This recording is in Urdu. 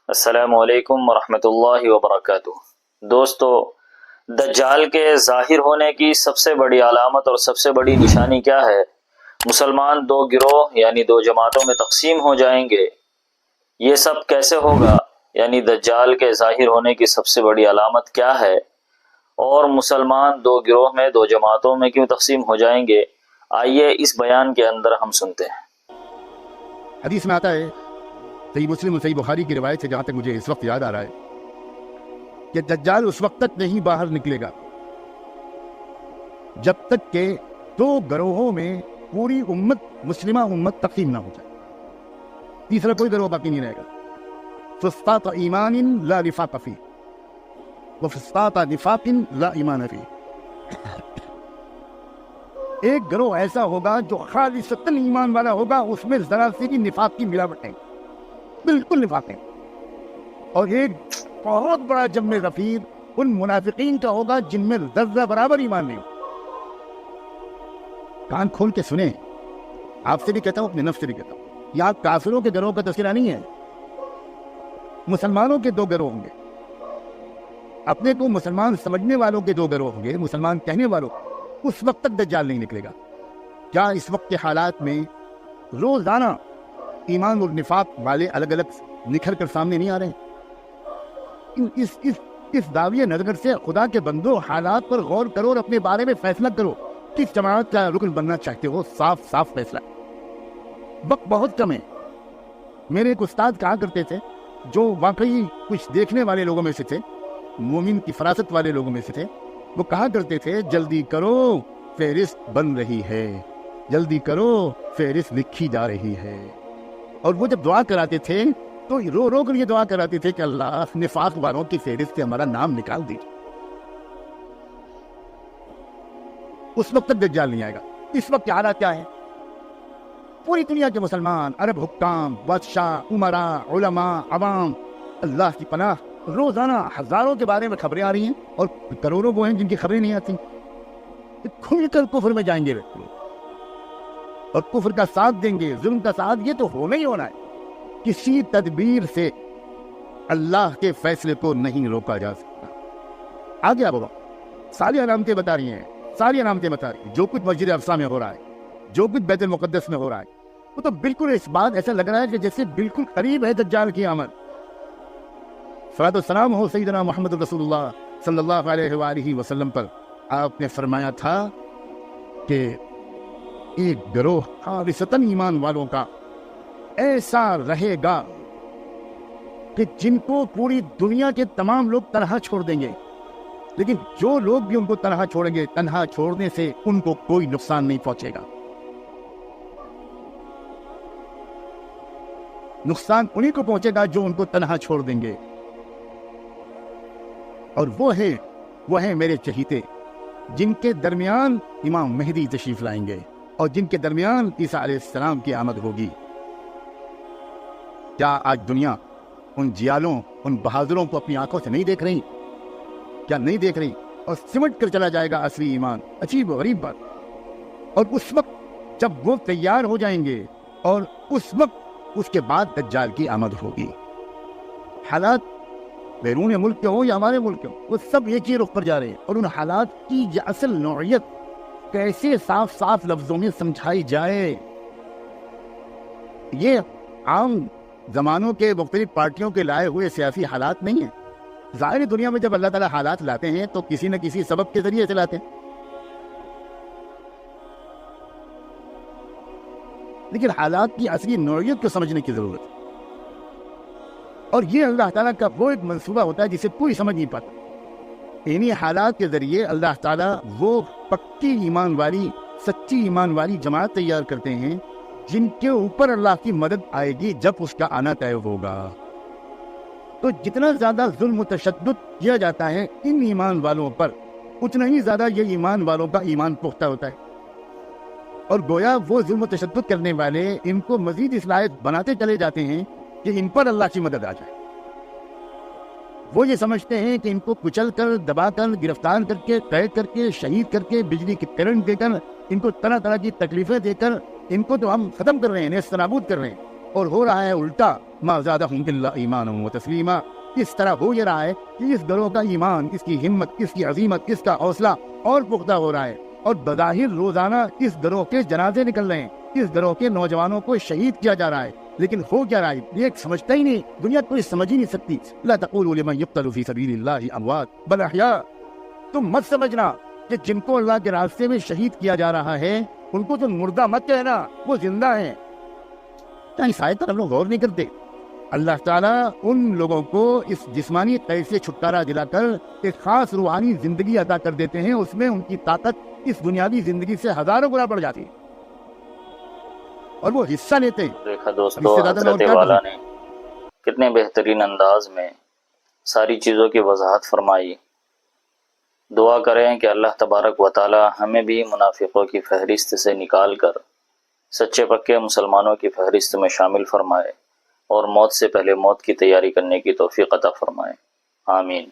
السلام علیکم ورحمۃ اللہ وبرکاتہ۔ دوستو، دجال کے ظاہر ہونے کی سب سے بڑی علامت اور سب سے بڑی نشانی کیا ہے؟ مسلمان دو گروہ یعنی دو جماعتوں میں تقسیم ہو جائیں گے۔ یہ سب کیسے ہوگا؟ یعنی دجال کے ظاہر ہونے کی سب سے بڑی علامت کیا ہے؟ اور مسلمان دو گروہ میں دو جماعتوں میں کیوں تقسیم ہو جائیں گے؟ آئیے اس بیان کے اندر ہم سنتے ہیں۔ حدیث میں آتا ہے، صحیح مسلم اور صحیح بخاری کی روایت سے، جہاں تک مجھے اس وقت یاد آ رہا ہے کہ دجال اس وقت تک نہیں باہر نکلے گا جب تک کہ دو گروہوں میں پوری مسلمہ امت تقسیم نہ ہو جائے۔ تیسرا کوئی گروہ باقی نہیں رہے گا۔ فسطاط ایمان لا نفاق فیہ وفسطاط نفاق لا ایمان فیہ۔ ایک گروہ ایسا ہوگا جو خالصتاً ایمان والا ہوگا، اس میں ذرا سی بھی نفاق کی ملاوٹ نہیں، بالکل نفاق ہے۔ اور ایک بہت بڑا جم غفیر ان منافقین کا ہوگا جن میں ذرہ برابر ایمان نہیں ہو۔ کان کھول کے سنیں، آپ سے بھی کہتا ہوں، اپنے نفس سے بھی کہتا ہوں، یہاں کافروں کے گروہ کا تذکرہ نہیں ہے، مسلمانوں کے دو گروہ ہوں گے۔ اپنے کو مسلمان سمجھنے والوں کے دو گروہ ہوں گے، مسلمان کہنے والوں۔ اس وقت تک دجال نہیں نکلے گا۔ کیا اس وقت کے حالات میں روزانہ ایمان اور نفاق والے الگ الگ نکھر کر سامنے نہیں آ رہے ہیں؟ اس دعویٰ نظر سے خدا کے بندو، حالات پر غور کرو اور اپنے بارے میں فیصلہ کرو، کس جماعت کا رکن بننا چاہتے ہو۔ صاف فیصلہ۔ وقت بہت کم ہے۔ میرے ایک استاد کہا کرتے تھے، جو واقعی کچھ دیکھنے والے لوگوں میں سے تھے، مومن کی فراست والے لوگوں میں سے تھے، وہ کہا کرتے تھے، جلدی کرو فہرست بن رہی ہے، جلدی کرو فہرست لکھی جا رہی ہے۔ اور وہ جب دعا کراتے تھے تو رو رو کر یہ دعا کراتے تھے کہ اللہ نفاق والوں کی فہرست سے ہمارا نام نکال دیجیے۔ اس وقت تک دجال نہیں آئے گا۔ اس وقت حالات کیا ہے؟ پوری دنیا کے مسلمان، عرب حکام، بادشاہ، امراء، علماء، عوام، اللہ کی پناہ، روزانہ ہزاروں کے بارے میں خبریں آ رہی ہیں، اور کروڑوں وہ ہیں جن کی خبریں نہیں آتی۔ کھل کر کفر میں جائیں گے اور کفر کا ساتھ دیں گے، ظلم کا ساتھ۔ یہ تو ہونا ہی ہونا ہے۔ کسی تدبیر سے اللہ کے فیصلے کو نہیں روکا جا سکتا۔ آگے بابا ساری علامتیں بتا رہی ہیں، ساری علامتیں بتا رہی ہیں۔ جو کچھ مسجد اقصی میں ہو رہا ہے، جو کچھ بیت المقدس میں ہو رہا ہے، وہ تو بالکل اس بات ایسا لگ رہا ہے کہ جیسے بالکل قریب ہے دجال کی آمد۔ صلاۃ والسلام ہو سیدنا محمد رسول اللہ صلی اللہ علیہ وآلہ وسلم پر۔ آپ نے فرمایا تھا کہ ایک گروہ خالصتاً ایمان والوں کا ایسا رہے گا کہ جن کو پوری دنیا کے تمام لوگ تنہا چھوڑ دیں گے، لیکن جو لوگ بھی ان کو تنہا چھوڑیں گے، تنہا چھوڑنے سے ان کو کوئی نقصان نہیں پہنچے گا۔ نقصان انہیں کو پہنچے گا جو ان کو تنہا چھوڑ دیں گے۔ اور وہ ہیں میرے چہیتے، جن کے درمیان امام مہدی تشریف لائیں گے اور جن کے درمیان عیسیٰ علیہ السلام کی آمد ہوگی۔ کیا آج دنیا ان جیالوں، ان بہادروں کو اپنی آنکھوں سے نہیں دیکھ رہی؟ کیا نہیں دیکھ رہی؟ اور سمٹ کر چلا جائے گا اصلی ایمان۔ عجیب و غریب بات۔ اور اس وقت جب وہ تیار ہو جائیں گے، اور اس وقت اس کے بعد دجال کی آمد ہوگی۔ حالات بیرون ملک کے ہوں یا ہمارے ملک کے ہوں، وہ سب ایک ہی رخ پر جا رہے ہیں۔ اور ان حالات کی اصل نوعیت کیسے صاف لفظوں میں سمجھائی جائے؟ یہ عام زمانوں کے مختلف پارٹیوں کے لائے ہوئے سیاسی حالات نہیں ہیں۔ ظاہر دنیا میں جب اللہ تعالیٰ حالات لاتے ہیں تو کسی نہ کسی سبب کے ذریعے سے لاتے ہیں، لیکن حالات کی اصلی نوعیت کو سمجھنے کی ضرورت ہے۔ اور یہ اللہ تعالیٰ کا وہ ایک منصوبہ ہوتا ہے جسے کوئی سمجھ نہیں پاتا۔ انہی حالات کے ذریعے اللہ تعالیٰ وہ پکی ایمان والی، سچی ایمان والی جماعت تیار کرتے ہیں جن کے اوپر اللہ کی مدد آئے گی جب اس کا آنا طے ہوگا۔ تو جتنا زیادہ ظلم و تشدد کیا جاتا ہے ان ایمان والوں پر، اتنا ہی زیادہ یہ ایمان والوں کا ایمان پختہ ہوتا ہے۔ اور گویا وہ ظلم و تشدد کرنے والے ان کو مزید اصلاحات بناتے چلے جاتے ہیں کہ ان پر اللہ کی مدد آ جائے۔ وہ یہ سمجھتے ہیں کہ ان کو کچل کر، دبا کر، گرفتار کر کے، قید کر کے، شہید کر کے، بجلی کی کرنٹ دے کر، ان کو طرح طرح کی تکلیفیں دے کر، ان کو تو ہم ختم کر رہے ہیں، نیست نابود کر رہے ہیں۔ اور ہو رہا ہے الٹا، ما زادہم الا ایمانا و تسلیما۔ اس طرح ہو یہ رہا ہے کہ اس گروہ کا ایمان، اس کی ہمت، اس کی عظیمت، اس کا حوصلہ اور پختہ ہو رہا ہے، اور بظاہر روزانہ اس گروہ کے جنازے نکل رہے ہیں، اس گروہ کے نوجوانوں کو شہید کیا جا رہا ہے، لیکن ہو کیا رہا ہے یہ ایک سمجھتا ہی نہیں، دنیا کوئی سمجھ ہی نہیں سکتی۔ لا تقولوا لمن يقتل في سبيل الله اموات بل احياء، تم مت سمجھنا کہ جن کو اللہ کے راستے میں شہید کیا جا رہا ہے ان کو تم مردہ مت کہنا، وہ زندہ ہیں۔ کیا اس آیت پر ہم لوگ غور نہیں کرتے؟ اللہ تعالیٰ ان لوگوں کو اس جسمانی قید سے چھٹکارا دلا کر ایک خاص روحانی زندگی عطا کر دیتے ہیں، اس میں ان کی طاقت اس دنیاوی زندگی سے ہزاروں گنا بڑھ جاتی ہے، اور وہ حصہ لیتے ہیں۔ دیکھا اس دوستو، سے زیادہ میں اور حضرت کیا والا کہوں؟ نے کتنے بہترین انداز میں ساری چیزوں کی وضاحت فرمائی۔ دعا کریں کہ اللہ تبارک و تعالی ہمیں بھی منافقوں کی فہرست سے نکال کر سچے پکے مسلمانوں کی فہرست میں شامل فرمائے، اور موت سے پہلے موت کی تیاری کرنے کی توفیق عطا فرمائے۔ آمین۔